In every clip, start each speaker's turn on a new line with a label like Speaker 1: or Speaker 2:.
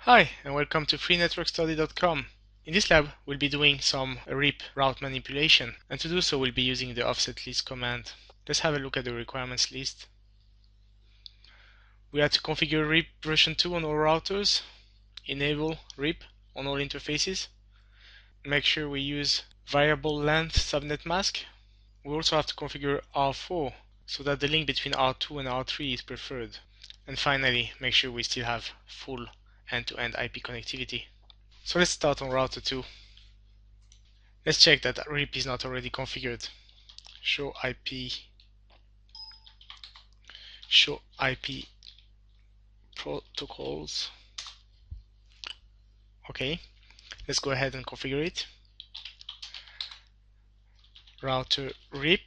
Speaker 1: Hi, and welcome to freenetworkstudy.com. In this lab, we'll be doing some RIP route manipulation, and to do so, we'll be using the offset list command. Let's have a look at the requirements list. We have to configure RIP version 2 on all routers, enable RIP on all interfaces, make sure we use variable length subnet mask. We also have to configure R4 so that the link between R2 and R3 is preferred. And finally, make sure we still have full end-to-end IP connectivity. So let's start on router 2. Let's check that RIP is not already configured. Show IP protocols. Okay, let's go ahead and configure it. Router RIP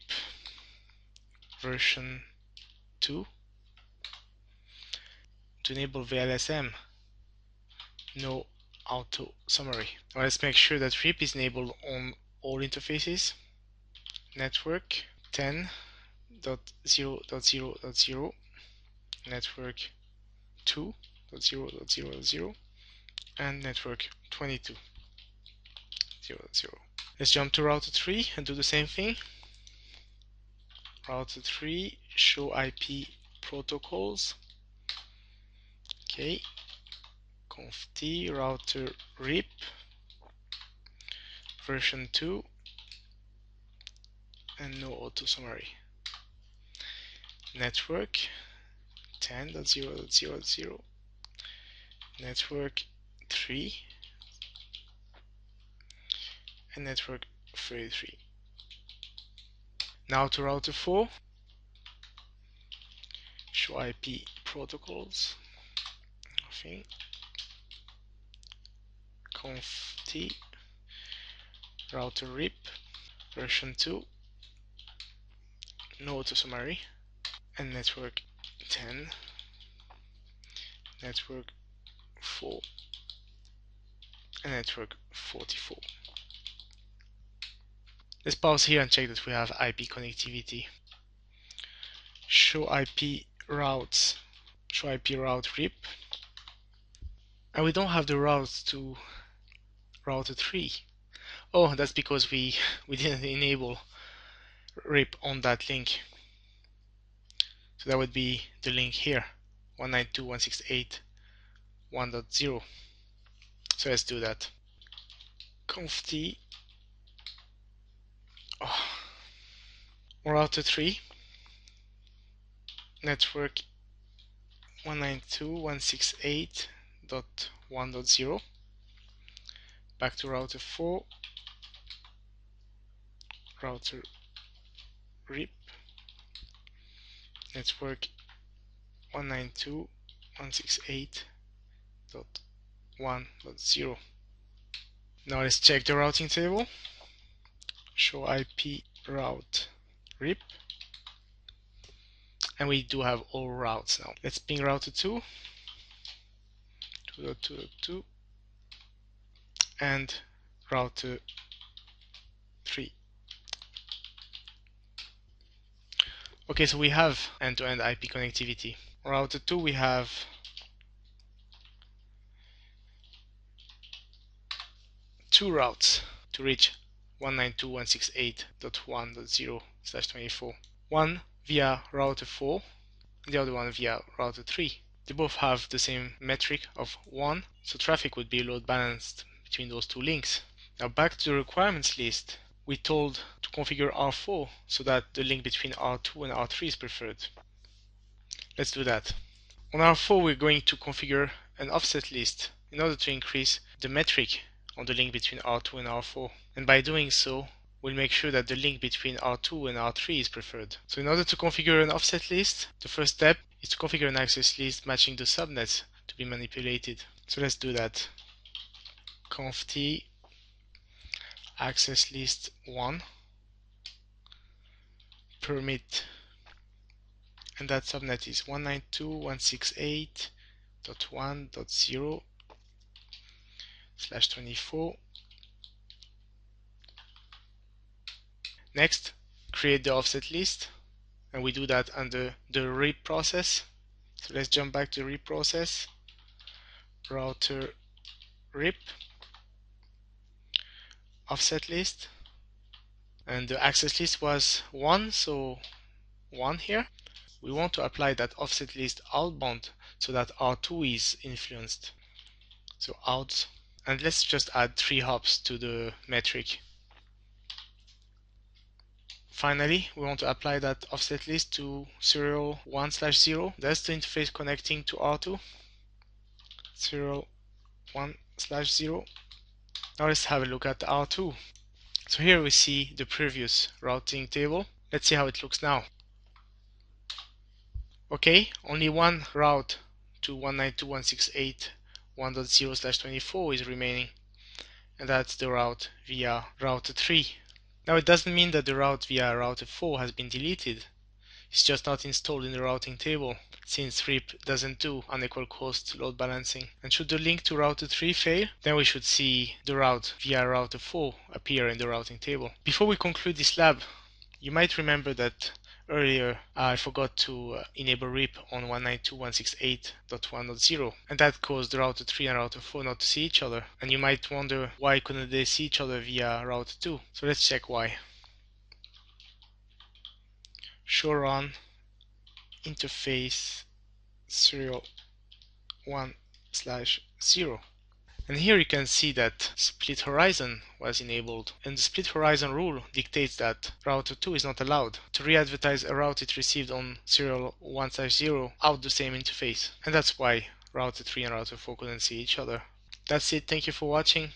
Speaker 1: version 2. To enable VLSM, no auto summary. Now let's make sure that RIP is enabled on all interfaces. Network 10.0.0.0, network 2.0.0.0, and network 22.0.0. Let's jump to router 3 and do the same thing. Router 3, show IP protocols. Okay, conft router RIP version 2 and no auto summary. Network 10.0.0.0, network 3, and network 33. Now to router 4, show IP protocols. Nothing. Conft router RIP version 2, no auto summary, and network 10, network 4, and network 44. Let's pause here and check that we have IP connectivity. Show IP routes, show IP route RIP, and we don't have the routes to router 3. Oh, that's because we didn't enable RIP on that link. So that would be the link here, 192.168.1.0. So let's do that. Conft router 3, network 192.168.1.0, back to router 4, router RIP, network 192.168.1.0. Now let's check the routing table. Show IP route RIP, and we do have all routes now. Let's ping router 2, 2.2.2, and router 3. Okay, so we have end-to-end IP connectivity. Router 2, we have two routes to reach 192.168.1.0/24. One via router 4, the other one via router 3. They both have the same metric of 1, so traffic would be load balanced between those two links. Now back to the requirements list, we told to configure R4 so that the link between R2 and R3 is preferred. Let's do that. On R4, we're going to configure an offset list in order to increase the metric on the link between R2 and R4. And by doing so, we'll make sure that the link between R2 and R3 is preferred. So in order to configure an offset list, the first step is to configure an access list matching the subnets to be manipulated. So let's do that. Conft access list 1 permit, and that subnet is 192.168.1.0/24. Next, create the offset list, and we do that under the RIP process. So let's jump back to RIP process, router RIP offset list, and the access list was 1, so 1 here. We want to apply that offset list outbound so that R2 is influenced. So out, and let's just add 3 hops to the metric. Finally, we want to apply that offset list to serial 1/0. That's the interface connecting to R2. Serial 1/0. Now let's have a look at R2. So here we see the previous routing table. Let's see how it looks now. Okay, only one route to 192.168.1.0/24 is remaining, and that's the route via router 3. Now it doesn't mean that the route via router 4 has been deleted. It's just not installed in the routing table, since RIP doesn't do unequal cost load balancing. And should the link to router 3 fail, then we should see the route via router 4 appear in the routing table. Before we conclude this lab, you might remember that earlier I forgot to enable RIP on 192.168.1.0, and that caused the router 3 and router 4 not to see each other. And you might wonder, why couldn't they see each other via router 2? So let's check why. Show run interface serial 1/0. And here you can see that split horizon was enabled, and the split horizon rule dictates that router 2 is not allowed to re-advertise a route it received on serial 1/0 out the same interface, and that's why router 3 and router 4 couldn't see each other. That's it, thank you for watching.